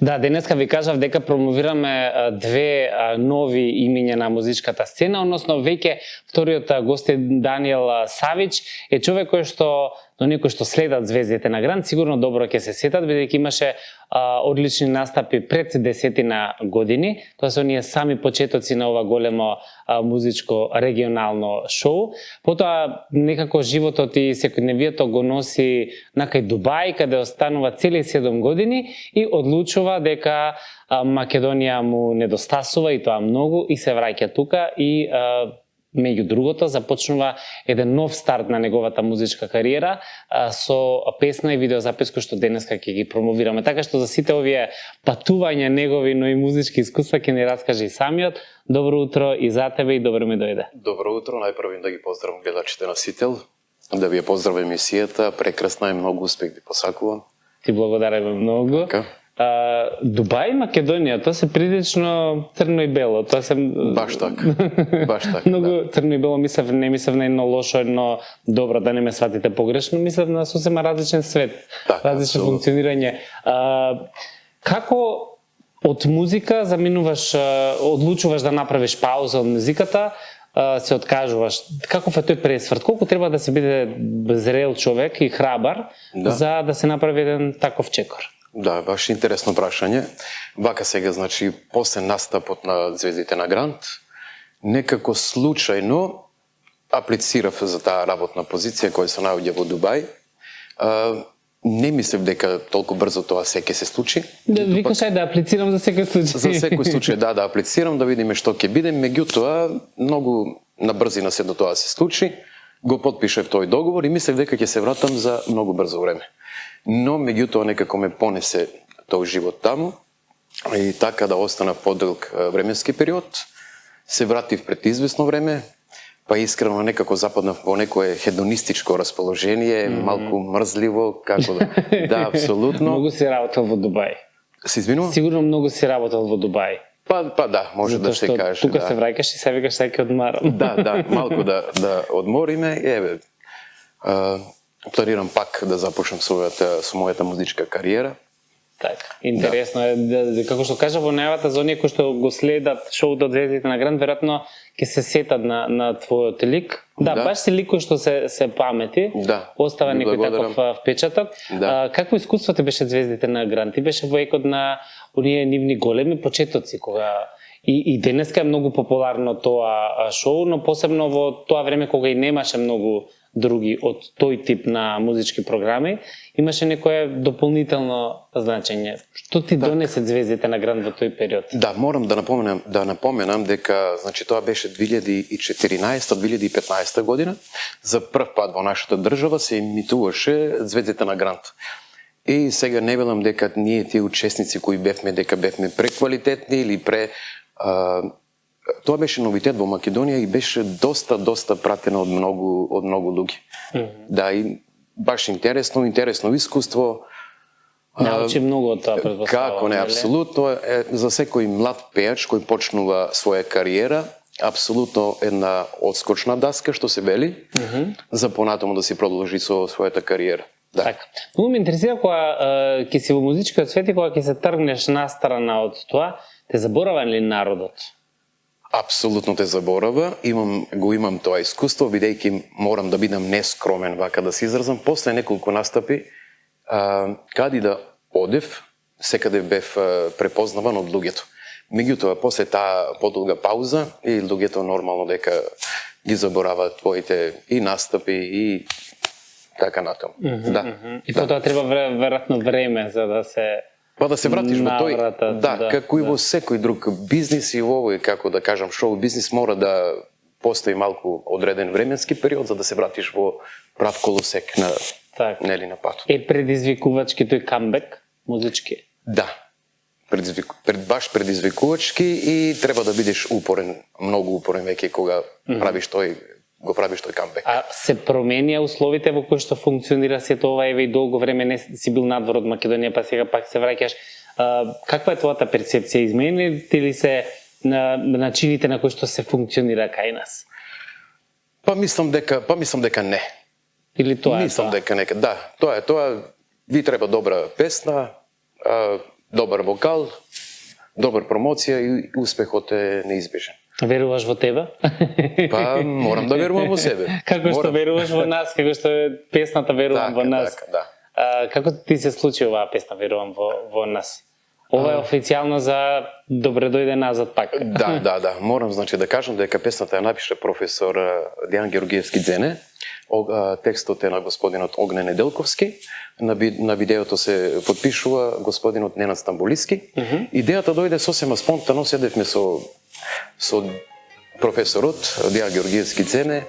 Да, денеска ви кажав дека промовираме две нови имиња на музичката сцена, односно веќе вториот гост е Даниел Савич, е човек кој што до некои што следат звездите на Грант, сигурно добро ќе се сетат, бидејќи имаше одлични настапи пред 10 години, тоа се оние сами почетоци на ова големо музичко регионално шоу. Потоа некако животот и секојдневието го носи на кај Дубај, каде останува цели 7 години и одлучува дека Македонија му недостасува и тоа многу и се враќа тука и меѓу другото започнува еден нов старт на неговата музичка кариера со песна и видеозапис кој што денеска ќе ги промовираме. Така што за сите овие патувања негови, но и музички искуства ќе ни раскаже и самиот. Добро утро и за тебе и добро ми дојде. Добро утро, најпрво да ги поздравам гледачите на Сител, да ви ја поздравам емисијата, прекрасна е, многу успех ви посакувам. Ти благодарам многу. Така. Дубај и Македонија, тоа се прилично црно и бело. Тоа се Баш така. Баш така. Многу Да. црно и бело, не мислев на едно лошо, едно добро, да не ме сватите погрешно, мислев на сосема различен свет, Така, различно абсолютно. функционирање. Како од музика заминуваш, одлучуваш да направиш пауза од музиката, се откажуваш. Каков е тој пресврт? Колку треба да се биде зрел човек и храбар за да се направи еден таков чекор? Да, баш интересно прашање. Вака сега, значи, после настапот на Звездите на Грант, некако случајно аплицирав за таа работна позиција која се наоѓа во Дубај. Не мислев дека толку брзо тоа се ќе се случи. Да, викаш ај да аплицирам за секој случај. За секој случај да аплицирам, да видиме што ќе биде, меѓутоа многу на брзина се до тоа се случи. Го потпишев тој договор и мислев дека ќе се вратам за многу брзо време. Но меѓутоа некако ме понесе тој живот таму и така да остана подолг временски период. Се вратив пред известно време, па искрено некако западнав во некое хедонистичко расположение, малку мрзливо, како да... Да, апсолутно. Многу си работел во Дубај. Се извинувам? Сигурно многу си работел во Дубај. Па да, може да се каже. Тука да. се враќаш и се викаш сега ќе одмарам. Да, малку да одмориме. Еве, планирам пак да започнам со мојата музичка кариера. Така, интересно е, како што кажа во најавата, за оние кои што го следат шоуто од Звездите на Грант, веројатно ќе се сетат на твојот лик. Да, баш си лик кој што се памети, остава некој таков впечаток. Да. Какво искуство ти беше Звездите на Грант? Ти беше во екот на оние нивни големи почетоци, кога и денеска е многу популарно тоа шоу, но посебно во тоа време кога и немаше многу други од тој тип на музички програми, имаше некое дополнително значење. Што ти донесе Звездите на Грант во тој период? Да, морам да напоменам дека значи тоа беше 2014-2015 година. За прв пат во нашата држава се емитуваше Звездите на Грант. И сега не велам дека ние тие учесници кои бевме преквалитетни или тоа беше новитет во Македонија и беше доста пратено од многу луѓе. Да, и баш интересно искуство. Научи многу од тоа, предпоставувам. Како не, апсолутно. За секој млад пејач кој почнува своја кариера, апсолутно една одскочна даска, што се вели, за понатаму да си продолжи со својата кариера. Да. Така. Многу ме интересира кога ќе си во музичкиот свет и кога ќе се тргнеш настрана од тоа, те заборава ли народот? Апсолутно те заборава. Го имам тоа искуство, бидејќи морам да бидам нескромен, вака да се изразам. После неколку настапи, кади да одев, секаде бев препознаван од луѓето. Меѓутоа, после таа подолга пауза, и луѓето нормално дека ги забораваат твоите и настапи и така натаму. Да. И потоа треба веројатно време за да се Па да се вратиш во тој, да, како и во секој друг бизнис и во овој, како да кажам, шоу бизнис мора да постои малку одреден временски период за да се вратиш во прав колосек на нели на патот. Е предизвикувачки тој камбек музички? Да. Баш предизвикувачки и треба да бидеш упорен, многу упорен веќе кога го правиш тој камбек. А се променија условите во кои што функционира сето ова, еве и долго време не си бил надвор од Македонија, па сега пак се враќаш. Каква е твојата перцепција? Изменили ли се начините на кои што се функционира кај нас? Па мислам дека не. Или тоа е Мислам дека нека, да, тоа е, ви треба добра песна, добар вокал, добар промоција и успехот е неизбежен. Веруваш во тебе? Па морам да верувам во себе. Како што Морам. веруваш во нас, како што е песната Верувам во нас. Така, да. Како ти се случи оваа песна Верувам во нас? Ова е официјално за добре дојде назад пак. Да. Морам значи да кажам дека песната ја напише професор Дејан Георгиевски Дзене. Текстот е на господинот Огне Неделковски. На видеото се подпишува господинот Ненад Стамбулиски. Идејата дојде сосема спонтано, седевме со професорот Дејан Георгиевски Дзене.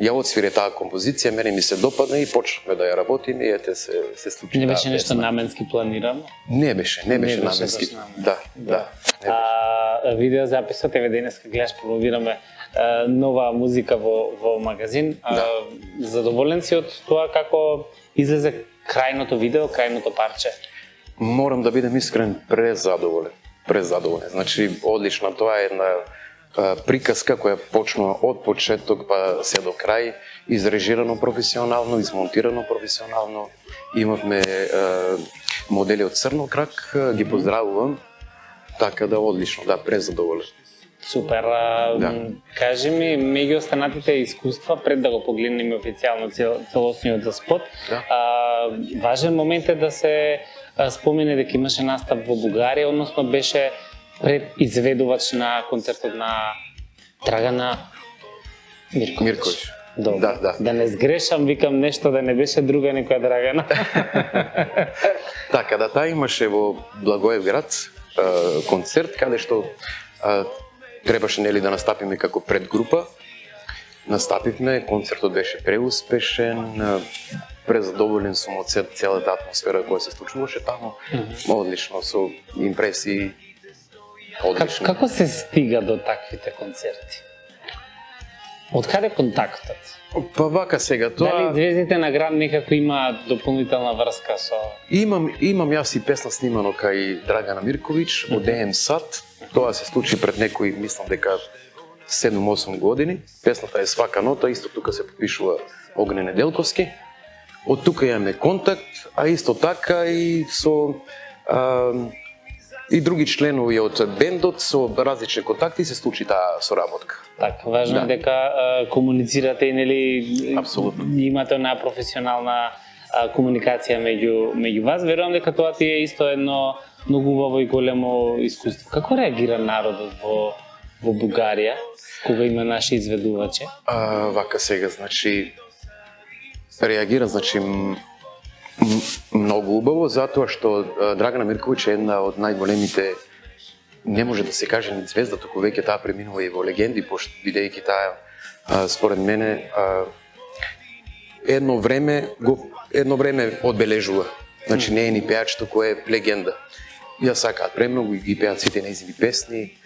Ја отсвире таа композиција, мене ми се допадна и почнавме да ја работиме и ете се случи. Не беше нешто наменски планирано? Не беше наменски. Да. Видеозаписот, еве денеска гледаш, промовираме нова музика во магазин. Задоволен си од тоа како излезе крајното видео, крајното парче? Морам да бидам искрен, презадоволен. Значи, одлична, тоа е една приказка која почнува од почеток па се до крај, изрежирано професионално, измонтирано професионално. Имавме модели од Црно крак, ги поздравувам. Така да одлично, презадоволен. Супер. Кажи ми, меѓу останатите искуства, пред да го погледнеме официјално целосниот за спот, важен момент е да се спомене дека имаше настап во Бугарија, односно беше пред изведувач на концертот на Драгана Мирковиќ. Добро. Да не сгрешам, викам нешто да не беше друга некоја Драгана. Така, таа имаше во Благоевград концерт, каде што требаше да настапиме како предгрупа. Настапивме, концертот беше преуспешен, презадоволен сум од целата атмосфера која се случуваше таму. Одлично, со импресии. Одлично. Како се стига до таквите концерти? Од каде контактот? Па вака сега тоа... Дали звездите на град некако има дополнителна врска со... Имам јас и песна снимано кај Драгана Мирковиќ од ДМ САД. Тоа се случи пред некои, мислам дека 7-8 години. Песната е Свака нота, исто тука се подпишува Огне Неделковски. Од тука имаме контакт, а исто така и со и други членови од бендот со различни контакти се случи таа соработка. Така, важно е дека комуницирате и нели апсолутно имате една професионална комуникација меѓу вас. Верувам дека тоа ти е исто едно многу убаво и големо искуство. Како реагира народот во Бугарија кога има наши изведувачи? Вака сега, значи реагира, многу убаво, затоа што Драгана Мирковиќ е една од најголемите, не може да се каже ни звезда, туку веќе таа преминува и во легенди, бидејќи таа, според мене, едно време одбележува. Значи не е ни пеач, туку е легенда. Ја сакаат премногу и ги пеат сите нејзини песни.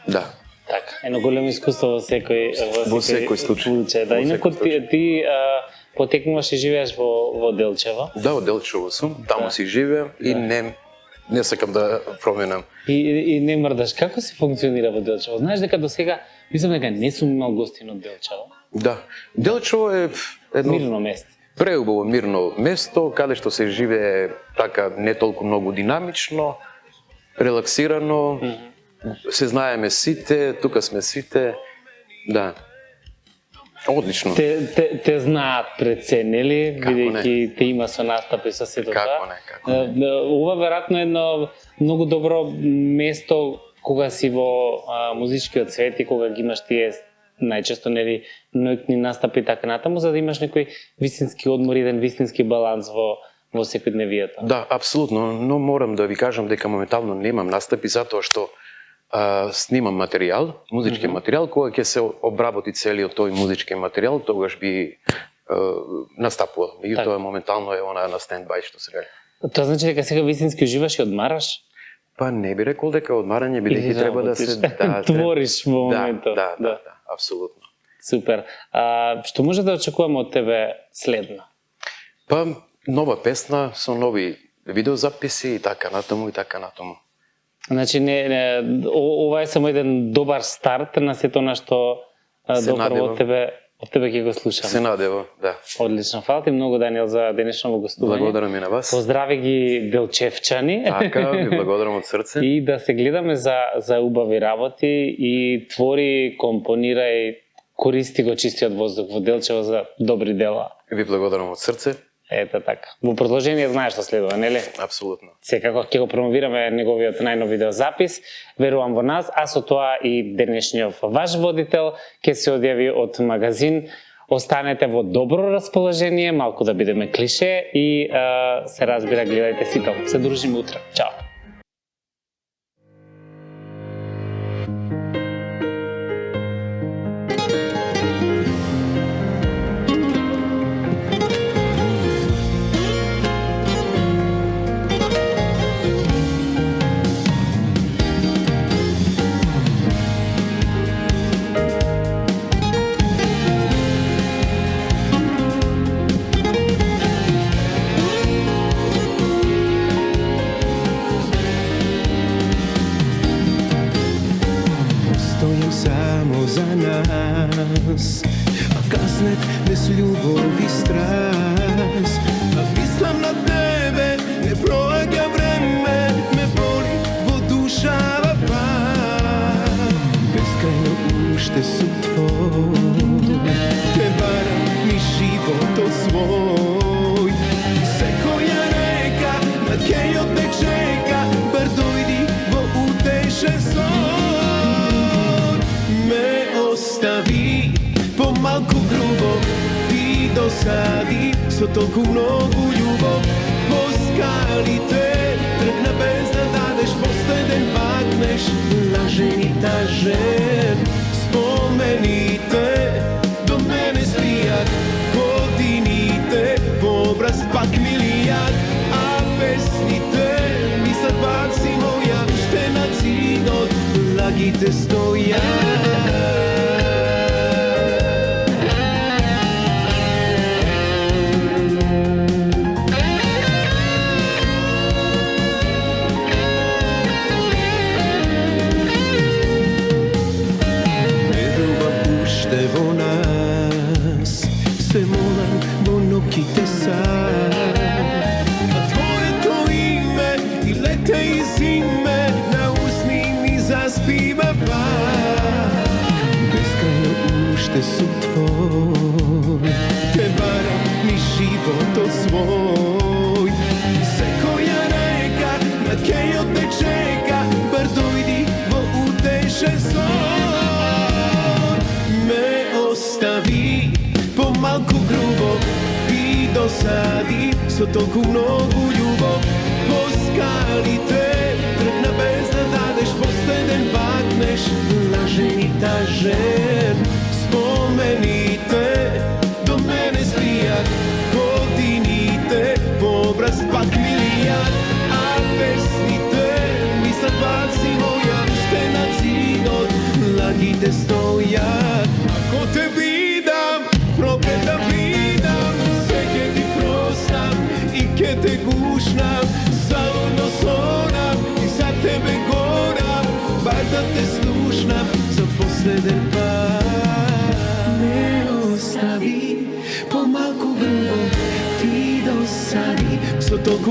Да. Така, едно големо искуство во секој случај. Да, инаку ти потекнуваш и живееш во Делчево. Да, во Делчево сум, таму си живеам и не сакам да променам. И не мрдаш. Како се функционира во Делчево? Знаеш дека до сега мислам дека не сум имал гостин од Делчево. Да. Делчево е едно мирно место. Преубаво мирно место, каде што се живее така не толку многу динамично, релаксирано. Се знаеме сите, тука сме сите. Да. Одлично. Те знаат пред се, нели? Бидејќи те има со настапи со сето тоа. Како не. Ова веројатно е едно многу добро место кога си во музичкиот свет и кога ги имаш тие најчесто нели ноќни настапи така натаму, за да имаш некој вистински одмор, еден вистински баланс во секојдневието. Да, апсолутно, но морам да ви кажам дека моментално немам настапи затоа што снимам материјал, музички материјал, кога ќе се обработи целиот тој музички материјал, тогаш би настапувал. Меѓутоа моментално е она на стендбај што се вели. Тоа значи дека сега вистински уживаш и одмараш? Па не би рекол дека одмарање, бидејќи треба да се твориш во моментот. Да, апсолутно. Супер. Што може да очекуваме од тебе следно? Па нова песна со нови видеозаписи и така натаму. Значи ова е само еден добар старт на сето на што добро од тебе Од тебе ќе го слушам. Се надева, да. Одлично. Фала ти многу, Даниел, за денешното гостување. Благодарам и на вас. Поздрави ги Белчевчани. Така, ви благодарам од срце. И да се гледаме за убави работи и твори, компонирај, користи го чистиот воздух во Делчево за добри дела. Ви благодарам од срце. Ето така. Во продолжение знаеш што следува, нели? Апсолутно. Секако ќе го промовираме неговиот најнов видеозапис. Верувам во нас, а со тоа и денешниот ваш водител ќе се одјави од магазин. Останете во добро расположение, малку да бидеме клише и се разбира, гледајте сите. Се дружиме утре. Чао. A kasnet bez ljubavi strast. A mislim na tebe, ne prođa vreme, me boli, podušava pad. Beskrajno ušte su tvoj, te varam mi život od svoj. Se koja reka, nad kej od te čeka, bar dojdi vo utešen son. Me ostavi pomalku grubo i dosadi so toliko mnogo ljubov. Poskalite, trkna bez da dadeš, posteden pakneš, lažen i tažen. Spomenite, do mene spijat, godinite, po obraz pak milijak. A pesnite, mi sad pak si moja, šte na cinot, lagite stojat. Vo nas se molam vo nokite sad. A tvoje to ime i lete i zime na usni mi zaspiva pak. Beskrajno ušte su tvoj, te varam mi život od svoj. Se koja reka nad kej od te čeka, bar dojdi vo utešen son. Ostavi pomalku grubo i dosadi so toliko mnogo ljubov. Poskalite, trkna bez da dadeš, posteden pakneš, lažen i tažen. Spomenite, do mene spijat, godinite, po obraz pak milijat. A pesnite, mi sad pak si moja, šte na cinot, lagite stojat. Ako te vidam, propet da vidam, sve ke ti prostam i ke te gušnam, zavodno sonam i za tebe goram, bar da te slušnam za posleden pad. Me ostavi pomalku grubo, ti dosadi, so toliko